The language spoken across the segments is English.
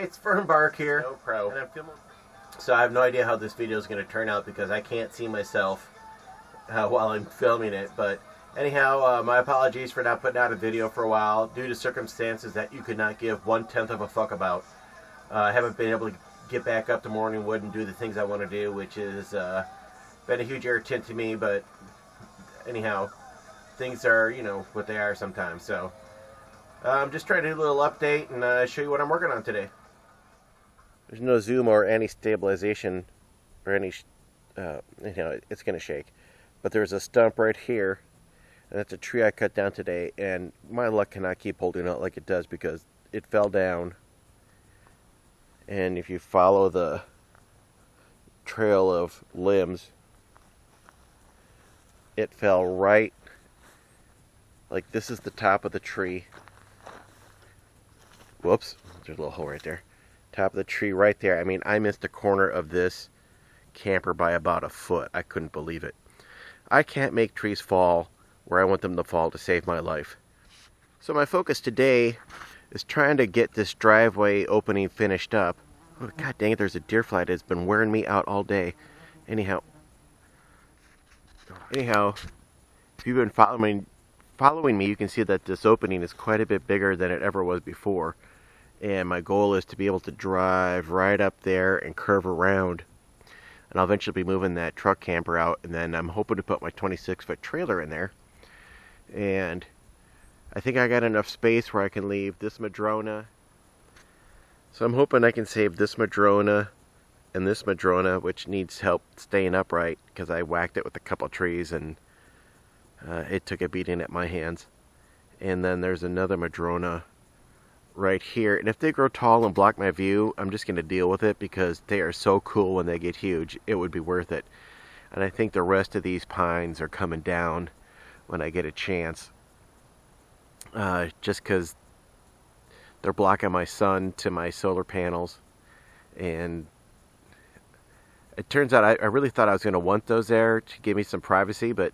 It's Fernbark here, no pro. And I'm filming. So I have no idea how this video is going to turn out because I can't see myself while I'm filming it. But anyhow, my apologies for not putting out a video for a while due to circumstances that you could not give 1/10 of a fuck about. I haven't been able to get back up to Morningwood and do the things I want to do, which is been a huge irritant to me. But anyhow, things are, you know, what they are sometimes. So I'm just trying to do a little update and show you what I'm working on today. There's no zoom or any stabilization or any, you know, it's going to shake. But there's a stump right here, and that's a tree I cut down today, and my luck cannot keep holding out like it does because it fell down. And if you follow the trail of limbs, it fell right, like this is the top of the tree. Whoops, there's a little hole right there. Top of the tree right there. I mean, I missed the corner of this camper by about a foot. I couldn't believe it. I can't make trees fall where I want them to fall to save my life. So my focus today is trying to get this driveway opening finished up. Oh, God dang it, there's a deer fly that's been wearing me out all day. Anyhow, if you've been following me, you can see that this opening is quite a bit bigger than it ever was before. And my goal is to be able to drive right up there and curve around. And I'll eventually be moving that truck camper out, and then I'm hoping to put my 26-foot trailer in there. And I think I got enough space where I can leave this Madrona. So I'm hoping I can save this Madrona and this Madrona, which needs help staying upright because I whacked it with a couple trees and it took a beating at my hands. And then there's another Madrona right here, and if they grow tall and block my view, I'm just going to deal with it because they are so cool when they get huge. It would be worth it. And I think the rest of these pines are coming down when I get a chance, just because they're blocking my sun to my solar panels. And it turns out I really thought I was going to want those there to give me some privacy, but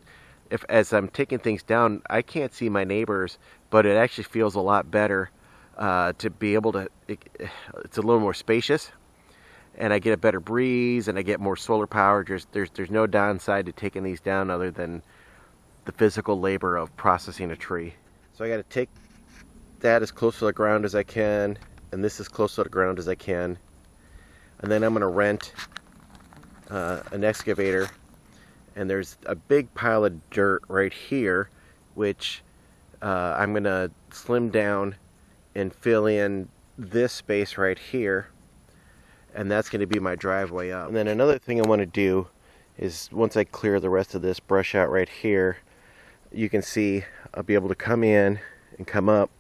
as I'm taking things down, I can't see my neighbors, but it actually feels a lot better to be able to, it's a little more spacious, and I get a better breeze, and I get more solar power. There's no downside to taking these down other than the physical labor of processing a tree. So I got to take that as close to the ground as I can, and this as close to the ground as I can, and then I'm going to rent an excavator, and there's a big pile of dirt right here, which I'm going to slim down and fill in this space right here, and that's going to be my driveway up. And then another thing I want to do is, once I clear the rest of this brush out right here, you can see I'll be able to come in and come up,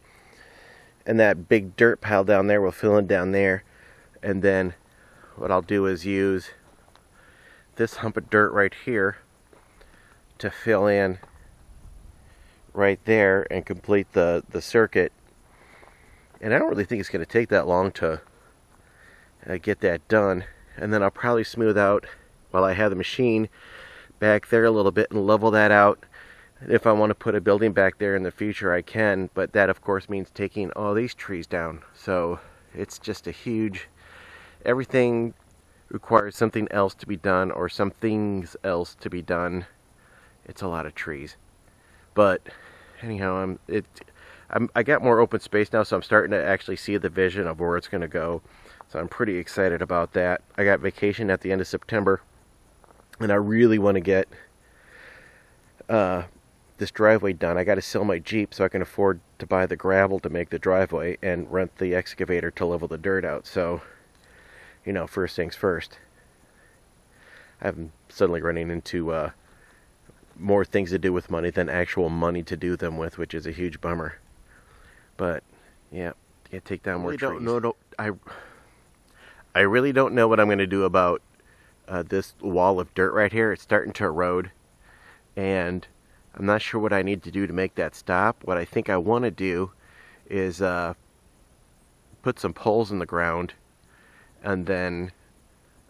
and that big dirt pile down there will fill in down there. And then what I'll do is use this hump of dirt right here to fill in right there and complete the circuit. And I don't really think it's going to take that long to get that done. And then I'll probably smooth out while I have the machine back there a little bit and level that out. If I want to put a building back there in the future, I can. But that, of course, means taking all these trees down. So it's just a huge... Everything requires something else to be done, or some things else to be done. It's a lot of trees. But anyhow, I got more open space now, so I'm starting to actually see the vision of where it's going to go. So I'm pretty excited about that. I got vacation at the end of September, and I really want to get this driveway done. I got to sell my Jeep so I can afford to buy the gravel to make the driveway and rent the excavator to level the dirt out. So, you know, first things first. I'm suddenly running into more things to do with money than actual money to do them with, which is a huge bummer. But yeah, can't take down more trees. I really don't know what I'm going to do about this wall of dirt right here. It's starting to erode, and I'm not sure what I need to do to make that stop. What I think I want to do is put some poles in the ground, and then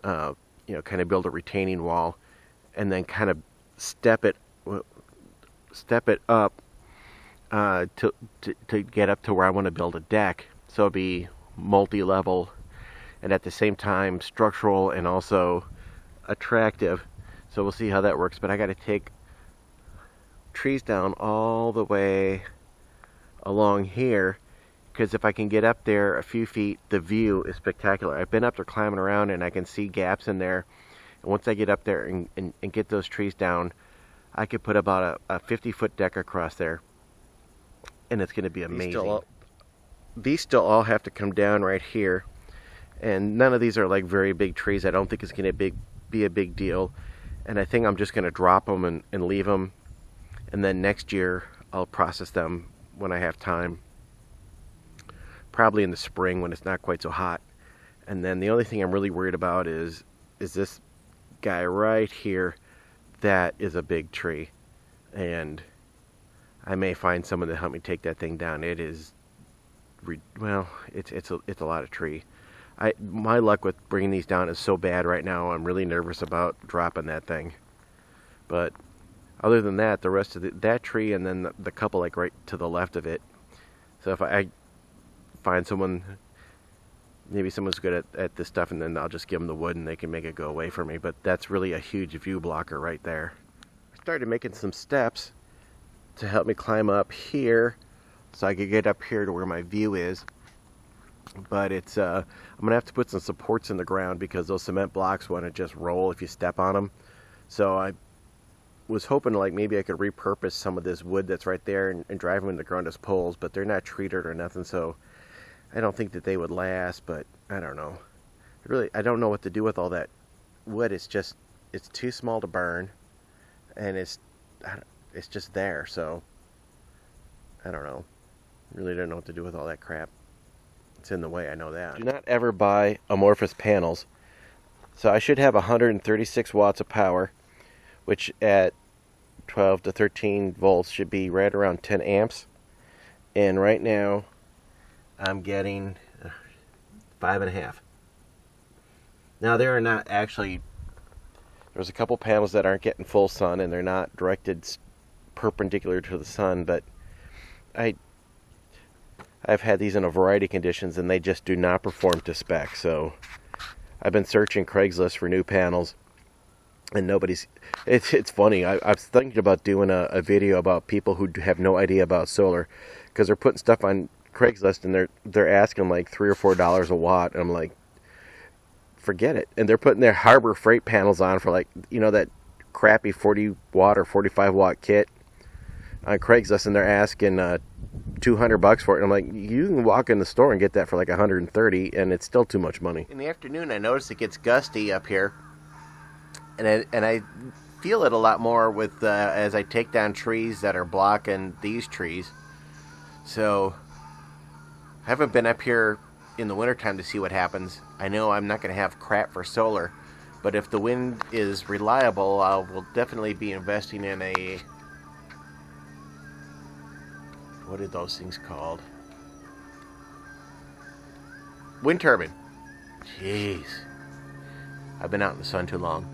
you know, kind of build a retaining wall, and then kind of step it up to get up to where I want to build a deck. So it'll be multi-level and at the same time structural and also attractive. So we'll see how that works. But I got to take trees down all the way along here, because if I can get up there a few feet, the view is spectacular. I've been up there climbing around and I can see gaps in there. And once I get up there and get those trees down, I could put about a 50-foot deck across there, and it's going to be amazing. These still all have to come down right here, and none of these are like very big trees. I don't think it's going to be a big deal, and I think I'm just going to drop them and leave them, and then next year I'll process them when I have time, probably in the spring when it's not quite so hot. And then the only thing I'm really worried about is this guy right here. That is a big tree, and I may find someone to help me take that thing down. It is, well, it's a lot of tree. My luck with bringing these down is so bad right now. I'm really nervous about dropping that thing. But other than that, the rest of that tree, and then the couple like right to the left of it. So if I find someone, maybe someone's good at this stuff, and then I'll just give them the wood and they can make it go away for me. But that's really a huge view blocker right there. I started making some steps to help me climb up here so I could get up here to where my view is. But it's I'm gonna have to put some supports in the ground because those cement blocks want to just roll if you step on them. So I was hoping like maybe I could repurpose some of this wood that's right there and drive them in the ground as poles, but they're not treated or nothing, so I don't think that they would last. But I don't know. Really, I don't know what to do with all that wood. It's too small to burn, and it's just there. So I don't know. Really don't know what to do with all that crap. It's in the way, I know that. Do not ever buy amorphous panels. So I should have 136 watts of power, which at 12 to 13 volts should be right around 10 amps. And right now I'm getting 5.5. Now there are not actually, there's a couple panels that aren't getting full sun and they're not directed perpendicular to the sun, but I've had these in a variety of conditions and they just do not perform to spec. So I've been searching Craigslist for new panels, and nobody's. It's funny. I was thinking about doing a video about people who have no idea about solar, because they're putting stuff on Craigslist and they're asking like $3 or $4 a watt, and I'm like, forget it. And they're putting their Harbor Freight panels on for like, you know, that crappy 40 watt or 45 watt kit on Craigslist, and they're asking $200 for it. And I'm like, you can walk in the store and get that for like $130, and it's still too much money. In the afternoon, I notice it gets gusty up here, and I feel it a lot more with as I take down trees that are blocking these trees. So I haven't been up here in the wintertime to see what happens. I know I'm not going to have crap for solar, but if the wind is reliable, I will definitely be investing in a, what are those things called? Wind turbine. Jeez. I've been out in the sun too long.